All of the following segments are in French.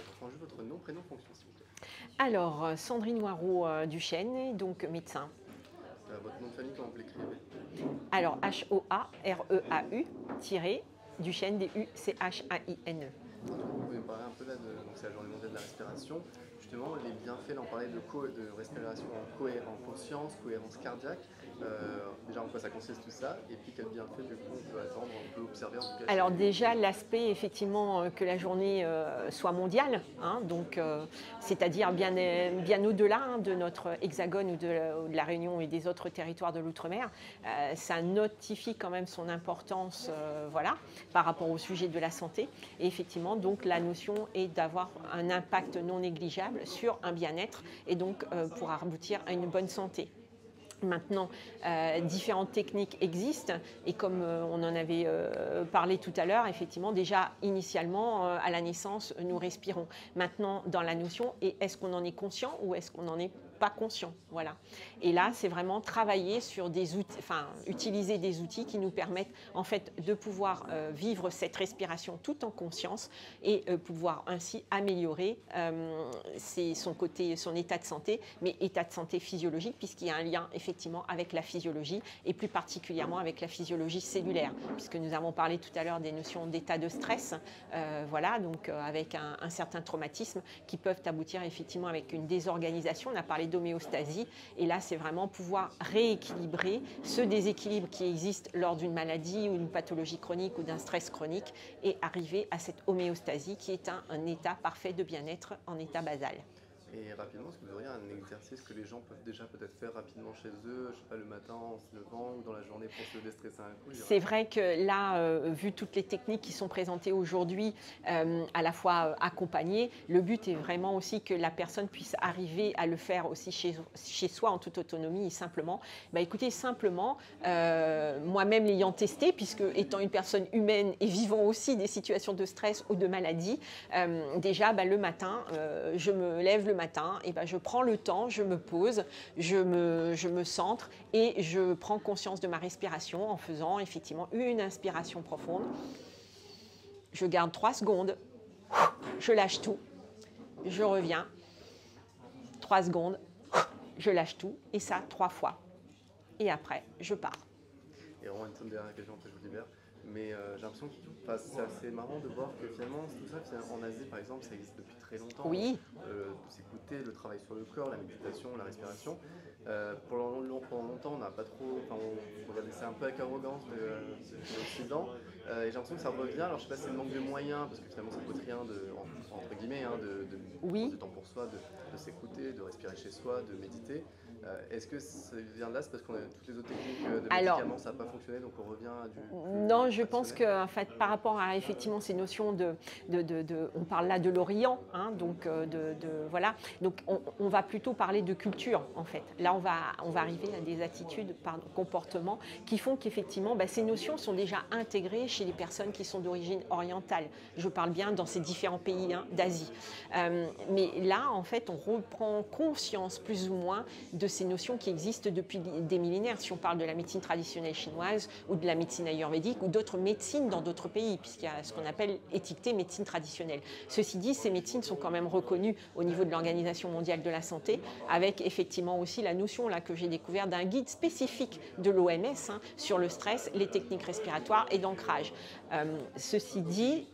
on prend juste votre nom, prénom, fonction, s'il vous plaît. Alors, Sandrine Noireau Duchesne, donc médecin. Votre nom de famille, comment vous l'écrivez? Alors, Hoareau, Duchesne, Duchhaine. Vous pouvez me parler un peu là de, donc c'est la journée mondiale de la respiration. Justement, les bienfaits, là on parlait de respiration en conscience, cohérence cardiaque. Déjà en quoi ça consiste tout ça, et puis quels bienfaits du coup on peut attendre, on peut observer en tout cas Alors chez... déjà, l'aspect effectivement que la journée soit mondiale, hein, donc c'est-à-dire bien au-delà de notre hexagone ou de la Réunion et des autres territoires de l'outre-mer, ça notifie quand même son importance voilà, par rapport au sujet de la santé. Et effectivement, donc la notion est d'avoir un impact non négligeable sur un bien-être et donc pour aboutir à une bonne santé. Maintenant, différentes techniques existent et comme on en avait parlé tout à l'heure, effectivement, déjà initialement, à la naissance, nous respirons. Maintenant, dans la notion, est-ce qu'on en est conscient ou est-ce qu'on n'en est pas conscient, voilà. Et là, c'est vraiment travailler sur des outils, enfin, utiliser des outils qui nous permettent en fait de pouvoir vivre cette respiration tout en conscience et pouvoir ainsi améliorer son état de santé, mais état de santé physiologique, puisqu'il y a un lien effectivement avec la physiologie et plus particulièrement avec la physiologie cellulaire, puisque nous avons parlé tout à l'heure des notions d'état de stress, voilà, donc avec un certain traumatisme qui peuvent aboutir effectivement avec une désorganisation. On a parlé d'homéostasie et là c'est vraiment pouvoir rééquilibrer ce déséquilibre qui existe lors d'une maladie ou d'une pathologie chronique ou d'un stress chronique et arriver à cette homéostasie qui est un état parfait de bien-être en état basal. Et rapidement, est-ce que vous auriez un exercice que les gens peuvent déjà peut-être faire rapidement chez eux, je sais pas, le matin en se levant ou dans la journée pour se déstresser un coup? C'est vrai que là, vu toutes les techniques qui sont présentées aujourd'hui, à la fois accompagnées, le but est vraiment aussi que la personne puisse arriver à le faire aussi chez soi en toute autonomie et simplement. Bah, écoutez, simplement, moi-même l'ayant testé, puisque étant une personne humaine et vivant aussi des situations de stress ou de maladie, déjà bah, le matin, je me lève le matin, et bah, je prends le temps, je me pose, je me centre et je prends conscience de ma respiration en faisant effectivement une inspiration profonde. Je garde 3 secondes, je lâche tout, je reviens, 3 secondes, je lâche tout, et ça 3 fois. Et après, je pars. Et vraiment une toute dernière question, après je vous libère. Mais j'ai l'impression que c'est assez marrant de voir que finalement tout ça, en Asie par exemple, ça existe depuis très longtemps. Oui. S'écouter, le travail sur le corps, la méditation, la respiration. Pendant longtemps, on n'a pas trop, enfin, on regardait ça un peu avec arrogance de l'Occident. Et j'ai l'impression que ça revient. Alors je sais pas si c'est le manque de moyens, parce que finalement ça coûte rien entre guillemets, hein, de prendre Oui. du temps pour soi, de s'écouter, de respirer chez soi, de méditer. Est-ce que ça vient de là? C'est parce qu'on a toutes les autres techniques de médicaments, ça n'a pas fonctionné, donc on revient à du Non, plus je pense traditionnel? que en fait, par rapport à effectivement ces notions on parle là de l'Orient, hein, donc voilà, donc on va plutôt parler de culture en fait. Là, on va arriver à des attitudes, comportements qui font qu'effectivement, bah, ces notions sont déjà intégrées chez les personnes qui sont d'origine orientale. Je parle bien dans ces différents pays hein, d'Asie. Mais là, en fait, on reprend conscience plus ou moins de ces notions qui existent depuis des millénaires. Si on parle de la médecine traditionnelle chinoise ou de la médecine ayurvédique ou d'autres médecines dans d'autres pays, puisqu'il y a ce qu'on appelle étiqueté médecine traditionnelle. Ceci dit, ces médecines sont quand même reconnues au niveau de l'Organisation mondiale de la santé, avec effectivement aussi la notion là, que j'ai découvert d'un guide spécifique de l'OMS hein, sur le stress, les techniques respiratoires et d'ancrage. Ceci dit,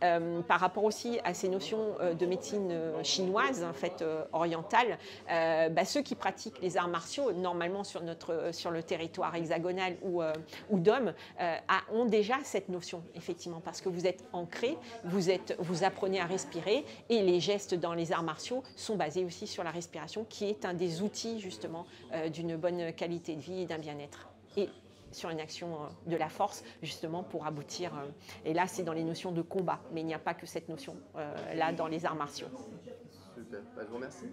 par rapport aussi à ces notions de médecine chinoise, en fait, orientale, bah, ceux qui pratiquent les arts martiaux, normalement sur le territoire hexagonal ou d'hommes, ont déjà cette notion, effectivement, parce que vous êtes ancré, vous apprenez à respirer, et les gestes dans les arts martiaux sont basés aussi sur la respiration, qui est un des outils, justement, d'une bonne qualité de vie et d'un bien-être. Et sur une action de la force, justement, pour aboutir. Et là, c'est dans les notions de combat, mais il n'y a pas que cette notion là dans les arts martiaux. Super, bah, je vous remercie.